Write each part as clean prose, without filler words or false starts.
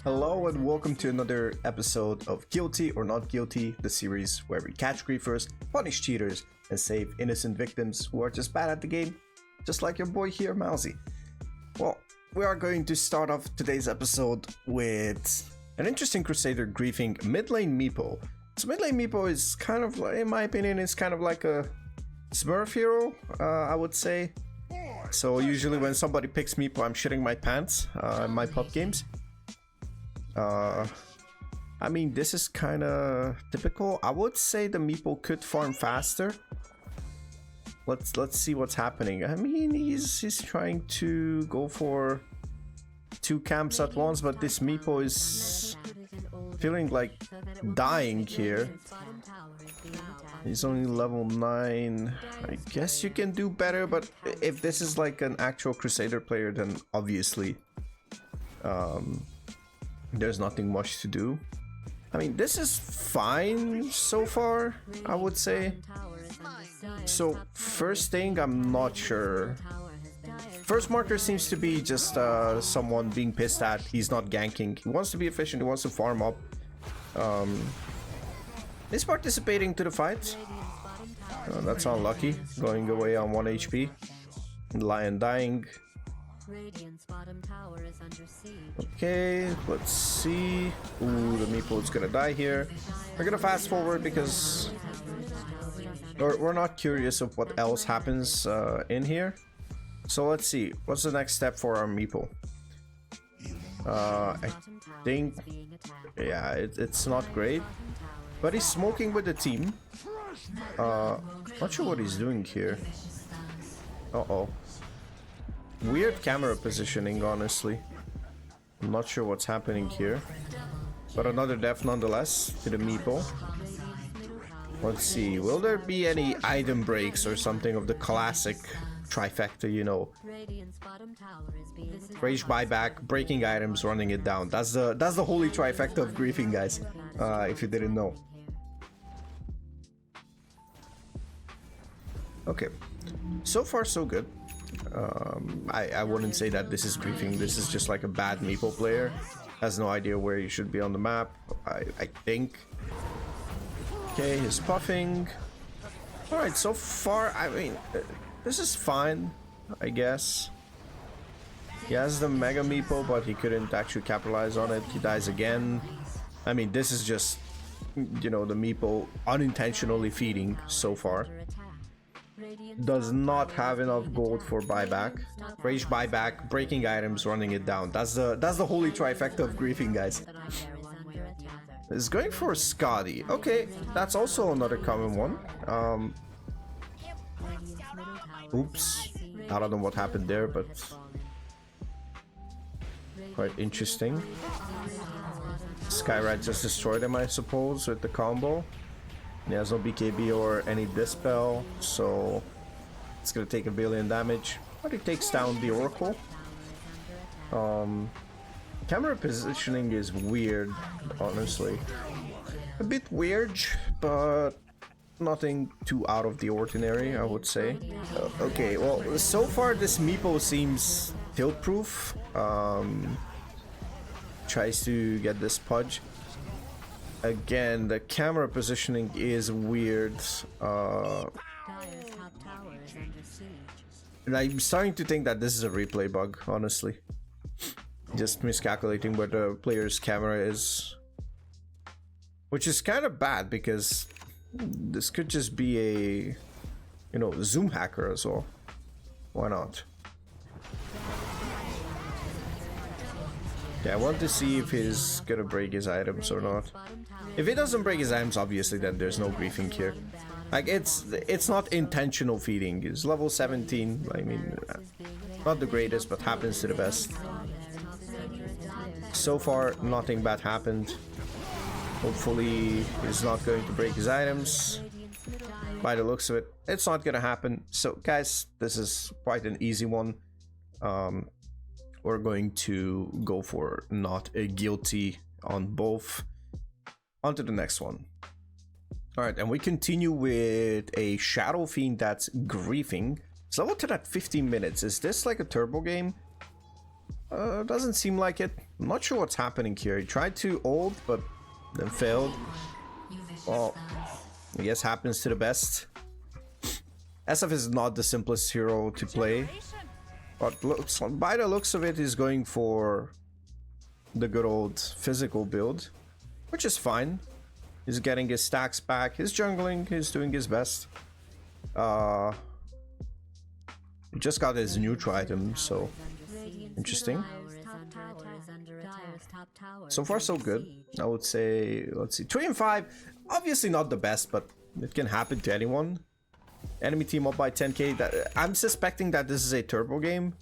Hello and welcome to another episode of Guilty or Not Guilty, the series where we catch griefers, punish cheaters, and save innocent victims who are just bad at the game, just like your boy here, Mauzy. Well, we are going to start off today's episode with an interesting Crusader griefing mid lane meepo. So mid lane meepo is kind of, in my opinion, is kind of like a Smurf hero, I would say. So usually when somebody picks meepo, I'm shitting my pants in my pub games. I mean, this is kind of typical. I would say the meepo could farm faster. Let's see what's happening. I mean, he's trying to go for 2 camps at once, but this meepo is feeling like dying here. He's only level 9. I guess you can do better, but if this is like an actual Crusader player, then obviously there's nothing much to do. I mean, this is fine so far, I would say. So first thing, I'm not sure. First marker seems to be just someone being pissed at he's not ganking. He wants to be efficient, he wants to farm up. He's participating to the fight. That's unlucky, going away on 1 HP. Lion dying. Okay, let's see. Ooh, the meepo is gonna die here. We're gonna fast forward because we're not curious of what else happens in here. So let's see, what's the next step for our meepo? I think, yeah, it's not great, but he's smoking with the team. Not sure what he's doing here. Uh-oh. Weird camera positioning, honestly. I'm not sure what's happening here. But another death nonetheless to the meepo. Let's see, will there be any item breaks or something of the classic trifecta, you know? Rage buyback, breaking items, running it down. That's the holy trifecta of griefing, guys. If you didn't know. Okay, so far so good. I wouldn't say that this is griefing. This is just like a bad meepo player. Has no idea where you should be on the map, I think. Okay, he's puffing. Alright, so far, I mean, this is fine, I guess. He has the mega meepo, but he couldn't actually capitalize on it. He dies again. I mean, this is just, you know, the meepo unintentionally feeding so far. Does not have enough gold for buyback. Rage buyback, breaking items, running it down. That's the holy trifecta of griefing, guys. Is going for Scotty. Okay, that's also another common one. Oops. I don't know what happened there, but quite interesting. Skyride just destroyed him, I suppose, with the combo. He has no BKB or any dispel, so it's gonna take 1 billion damage. But he takes down the Oracle. Camera positioning is weird, honestly. A bit weird, but nothing too out of the ordinary, I would say. Okay, well, so far this meepo seems tilt-proof. Tries to get this Pudge. Again, the camera positioning is weird. And I'm starting to think that this is a replay bug, honestly. Just miscalculating where the player's camera is. Which is kind of bad because this could just be a, you know, zoom hacker as well. Why not? Yeah, I want to see if he's gonna break his items or not. If he doesn't break his items, obviously, then there's no griefing here. Like, it's not intentional feeding. He's level 17. I mean, not the greatest, but happens to the best. So far, nothing bad happened. Hopefully, he's not going to break his items. By the looks of it, it's not gonna happen. So, guys, this is quite an easy one. We're going to go for not a guilty on both. On to the next one. Alright, and we continue with a Shadow Fiend that's griefing. So level 10 at 15 minutes. Is this like a turbo game? Doesn't seem like it. I'm not sure what's happening here. He tried to ult, but then failed. Well, I guess happens to the best. SF is not the simplest hero to play, but looks, by the looks of it, he's going for the good old physical build, which is fine. He's getting his stacks back, he's jungling, he's doing his best. He just got his neutral item, so interesting. So far so good, I would say. Let's see, 3 and 5, obviously not the best, but it can happen to anyone. Enemy team up by 10k. I'm suspecting that this is a turbo game.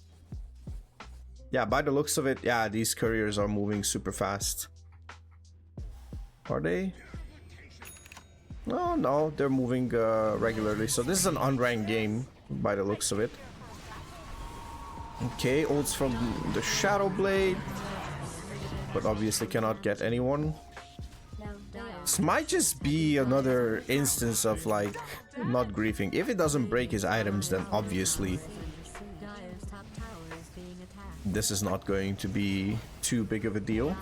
Yeah, by the looks of it, yeah, these couriers are moving super fast. Are they? No, they're moving regularly. So this is an unranked game by the looks of it. Okay, ults from the Shadow Blade, but obviously cannot get anyone. This might just be another instance of like not griefing. If it doesn't break his items, then obviously this is not going to be too big of a deal.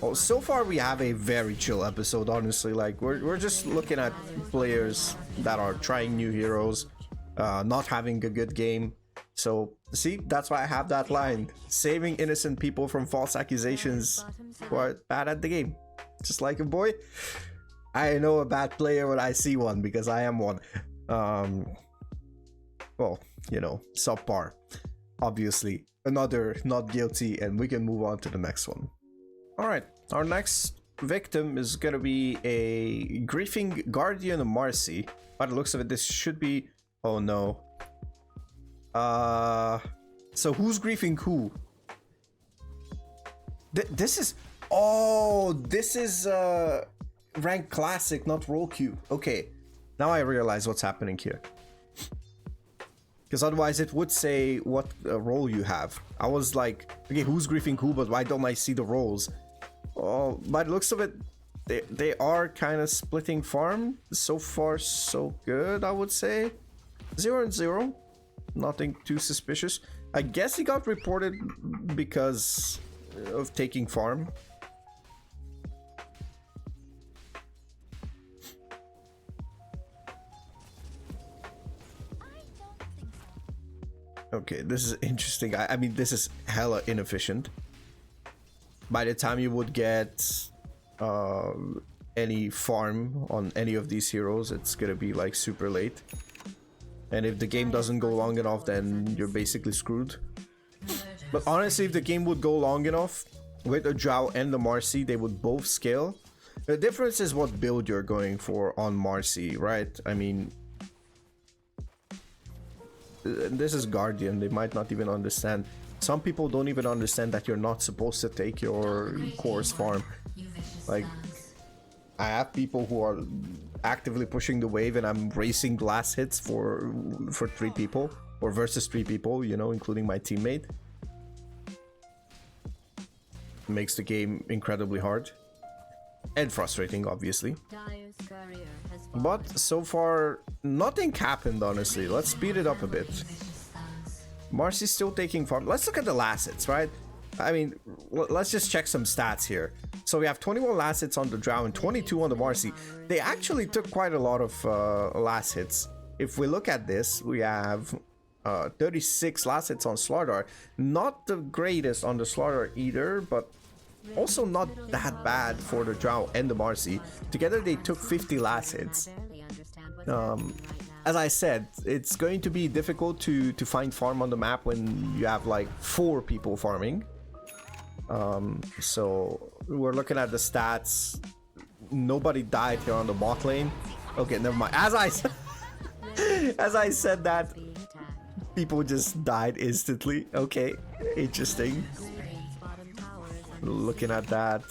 Oh, so far we have a very chill episode, honestly. Like we're just looking at players that are trying new heroes, not having a good game. So see, that's why I have that line: saving innocent people from false accusations who are bad at the game. Just like a boy, I know a bad player when I see one, because I am one. Well, you know, subpar. Obviously, another not guilty, and we can move on to the next one. All right, our next victim is gonna be a griefing Guardian Mauzy. By the looks of it, this should be... Oh no. So who's griefing who? This is... Oh, this is rank classic, not role queue. Okay, now I realize what's happening here. Because otherwise it would say what role you have. I was like, okay, who's griefing who, but why don't I see the roles? Oh, by the looks of it, they are kind of splitting farm. So far, so good, I would say. 0 and 0. Nothing too suspicious. I guess he got reported because of taking farm. Okay, this is interesting. I mean, this is hella inefficient. By the time you would get any farm on any of these heroes, it's gonna be like super late. And if the game doesn't go long enough, then you're basically screwed. But honestly, if the game would go long enough, with the Drow and the Mauzy, they would both scale. The difference is what build you're going for on Mauzy, right? I mean, this is Guardian, they might not even understand. Some people don't even understand that you're not supposed to take your course farm. Like, I have people who are actively pushing the wave and I'm racing glass hits for 3 people, or versus 3 people, you know, including my teammate. It makes the game incredibly hard and frustrating, obviously. But so far, nothing happened, honestly. Let's speed it up a bit. Mauzy's still taking farm. Let's look at the last hits, right? I mean, let's just check some stats here. So we have 21 last hits on the Drow and 22 on the Mauzy. They actually took quite a lot of last hits. If we look at this, we have 36 last hits on Slardar. Not the greatest on the Slardar either, but also not that bad for the Drow and the Mauzy. Together they took 50 last hits. As I said, it's going to be difficult to find farm on the map when you have like 4 people farming. So we're looking at the stats. Nobody died here on the bot lane. Okay, never mind. As I said that, people just died instantly. Okay, interesting. Looking at that,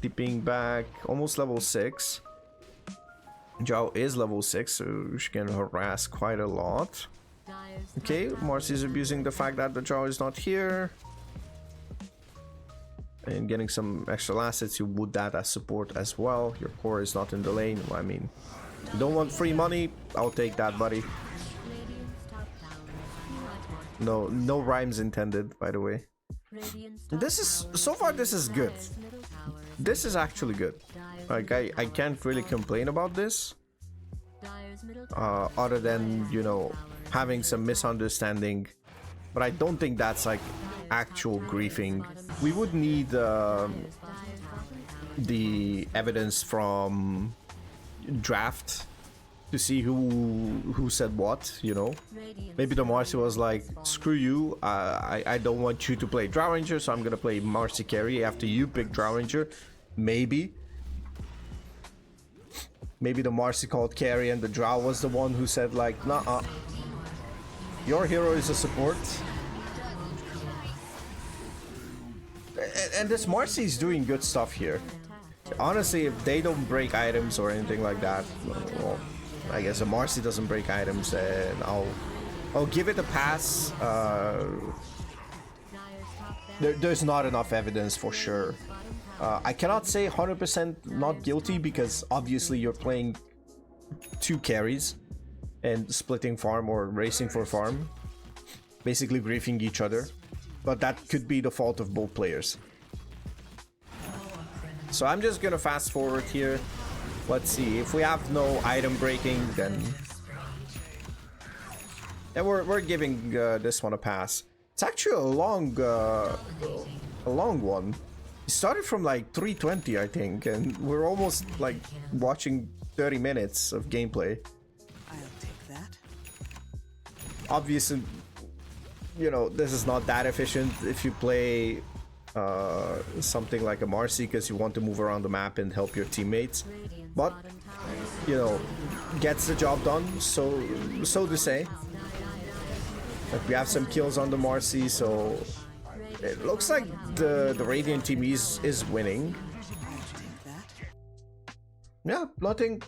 dipping back, almost level 6. Drow is level 6, so she can harass quite a lot. Okay, Mauzy is abusing the fact that the Drow is not here. And getting some extra assets, you would that as support as well. Your core is not in the lane. I mean, you don't want free money? I'll take that, buddy. No rhymes intended, by the way. This is, so far this is good. This is actually good. Like, I can't really complain about this. Other than, you know, having some misunderstanding. But I don't think that's like actual griefing. We would need the evidence from draft to see who said what, you know. Maybe the Mauzy was like, screw you, I don't want you to play Drow Ranger, so I'm gonna play Mauzy carry after you pick Drow Ranger. Maybe the Mauzy called carry and the Drow was the one who said like, nah, your hero is a support. And this Mauzy is doing good stuff here. Honestly, if they don't break items or anything like that, well, I guess a Mauzy doesn't break items, and I'll give it a pass. There's not enough evidence for sure. I cannot say 100% not guilty because obviously you're playing two carries and splitting farm or racing for farm, basically griefing each other. But that could be the fault of both players. So I'm just gonna fast forward here. Let's see if we have no item breaking, then we're giving this one a pass. It's actually a long one. It started from like 320, I think, and we're almost like watching 30 minutes of gameplay. I'll take that. Obviously, you know, this is not that efficient if you play something like a Mauzy because you want to move around the map and help your teammates, but you know, gets the job done, so to say. Like, we have some kills on the Mauzy, so it looks like the Radiant team is winning. Yeah, nothing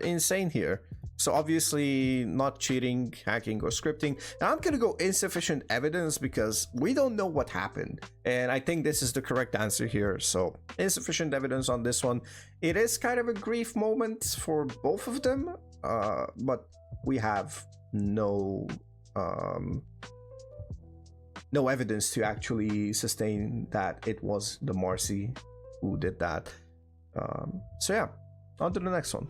insane here. So obviously not cheating, hacking, or scripting. Now I'm gonna go insufficient evidence because we don't know what happened. And I think this is the correct answer here. So insufficient evidence on this one. It is kind of a grief moment for both of them. But we have no evidence to actually sustain that it was the Mauzy who did that. So yeah, on to the next one.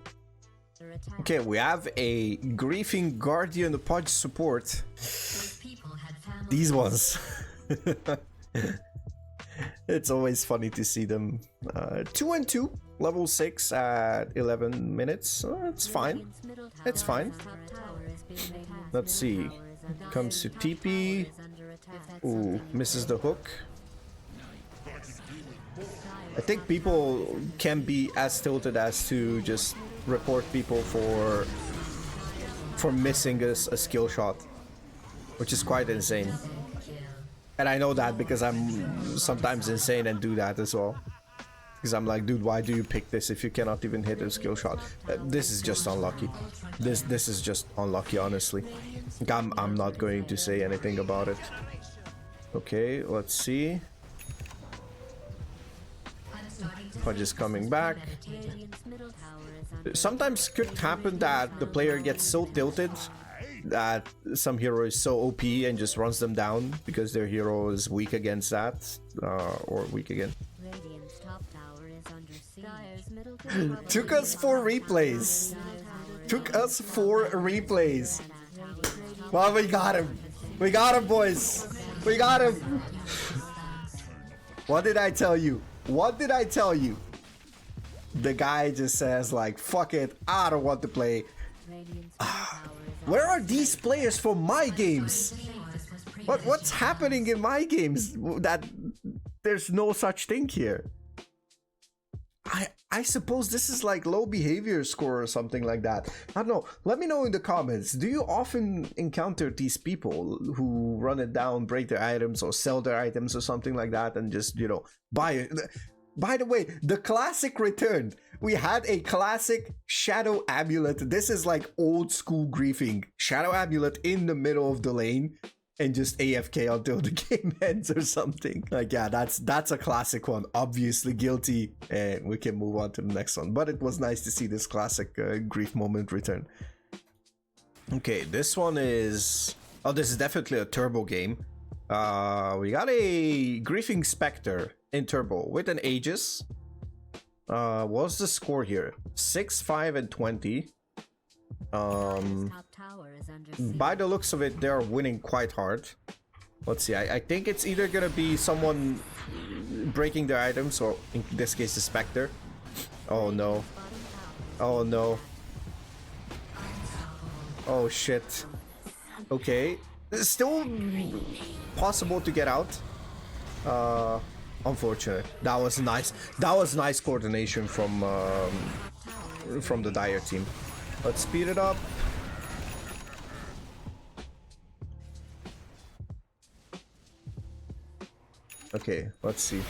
Okay, we have a griefing Guardian Pudge support. These ones. It's always funny to see them. 2-2, level 6 at 11 minutes. It's fine. It's fine. Let's see. Comes to TP. Ooh, misses the hook. I think people can be as tilted as to just report people for missing a skill shot, which is quite insane. And I know that because I'm sometimes insane and do that as well. Because I'm like, dude, why do you pick this if you cannot even hit a skill shot? This is just unlucky. This is just unlucky, honestly. I'm not going to say anything about it. Okay, let's see. Pudge is coming back. Sometimes could happen that the player gets so tilted that some hero is so OP and just runs them down because their hero is weak against that, or weak again. Took us 4 replays. Took us 4 replays. Well, we got him. We got him, boys. We got him. What did I tell you? What did I tell you? The guy just says like, fuck it, I don't want to play. Where are these players for my games? What's happening in my games that there's no such thing here? I suppose this is like low behavior score or something like that. I don't know. Let me know in the comments. Do you often encounter these people who run it down, break their items, or sell their items or something like that and just, you know, buy it? By the way, the classic returned. We had a classic Shadow Amulet. This is like old school griefing. Shadow Amulet in the middle of the lane and just AFK until the game ends or something. Like, yeah, that's a classic one. Obviously guilty, and we can move on to the next one. But it was nice to see this classic grief moment return. Okay, this one is Oh, this is definitely a turbo game. We got a Griefing Spectre in turbo with an Aegis. What's the score here? 6, 5, and 20. By the looks of it, they're winning quite hard. Let's see. I think it's either gonna be someone breaking their items, or in this case, the Spectre. Oh no. Oh no. Oh shit. Okay. It's still possible to get out. Unfortunate. That was nice. That was nice coordination from the Dire team. Let's speed it up. Okay, let's see.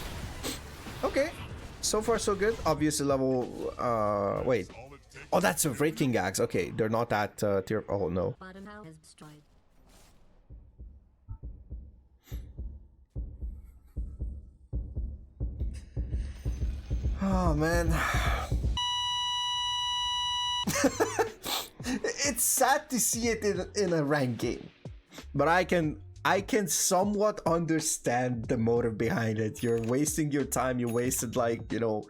Okay, so far so good. Obviously level, wait. Oh, that's a Raking Axe. Okay, they're not at tier. Oh no. Oh man. It's sad to see it in a ranked game, but I can somewhat understand the motive behind it. You're wasting your time. You wasted, like, you know,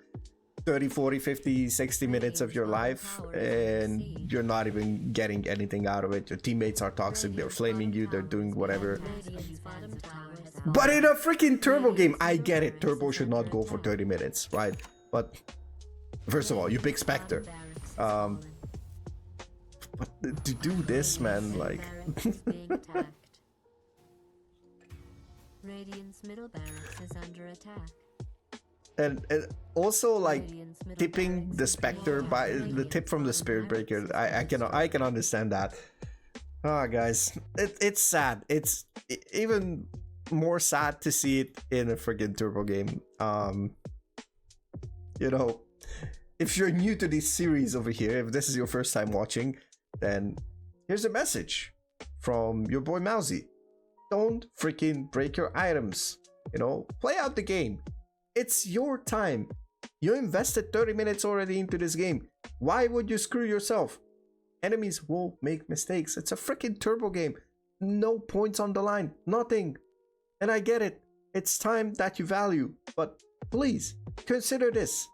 30, 40, 50, 60 minutes of your life, and you're not even getting anything out of it. Your teammates are toxic. They're flaming you. They're doing whatever. But in a freaking turbo game, I get it. Turbo should not go for 30 minutes, right? But first of all, you big Spectre. But to do this, man, like. Radiant's middle barracks is under attack. And also, like, tipping the Spectre by the tip from the Spirit Breaker, I can understand that. Ah, guys, it's sad. It's even more sad to see it in a friggin' turbo game. You know, if you're new to this series over here, if this is your first time watching, then here's a message from your boy Mauzy. Don't freaking break your items. You know, play out the game. It's your time. You invested 30 minutes already into this game. Why would you screw yourself? Enemies will make mistakes. It's a freaking turbo game. No points on the line. Nothing. And I get it. It's time that you value. But please, consider this.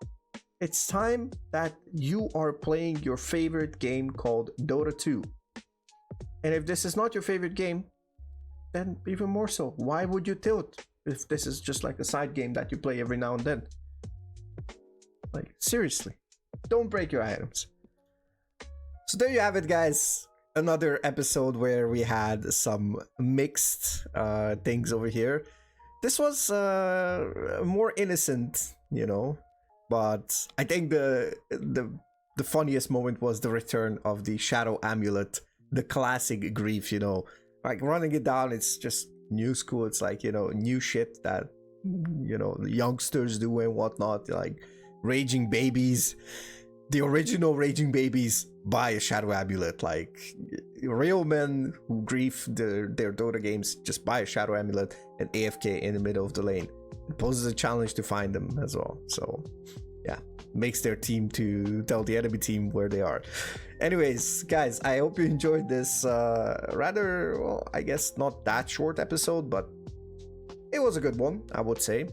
It's time that you are playing your favorite game called Dota 2. And if this is not your favorite game, then even more so. Why would you tilt if this is just like a side game that you play every now and then? Like, seriously, don't break your items. So there you have it, guys. Another episode where we had some mixed things over here. This was more innocent, you know, but I think the funniest moment was the return of the Shadow Amulet, the classic grief, you know. Like, running it down, it's just new school. It's like, you know, new shit that, you know, the youngsters do and whatnot. Like, raging babies, the original raging babies buy a Shadow Amulet. Like, real men who grief their Dota games just buy a Shadow Amulet and AFK in the middle of the lane. It poses a challenge to find them as well. So yeah, makes their team to tell the enemy team where they are. Anyways, guys, I hope you enjoyed this rather, well, I guess not that short episode, but it was a good one, I would say.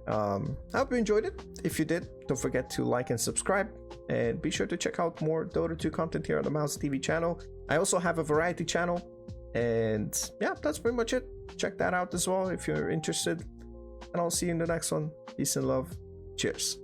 I hope you enjoyed it. If you did, don't forget to like and subscribe, and be sure to check out more Dota 2 content here on the Mauzy TV channel. I also have a variety channel, and yeah, that's pretty much it. Check that out as well if you're interested, and I'll see you in the next one. Peace and love. Cheers.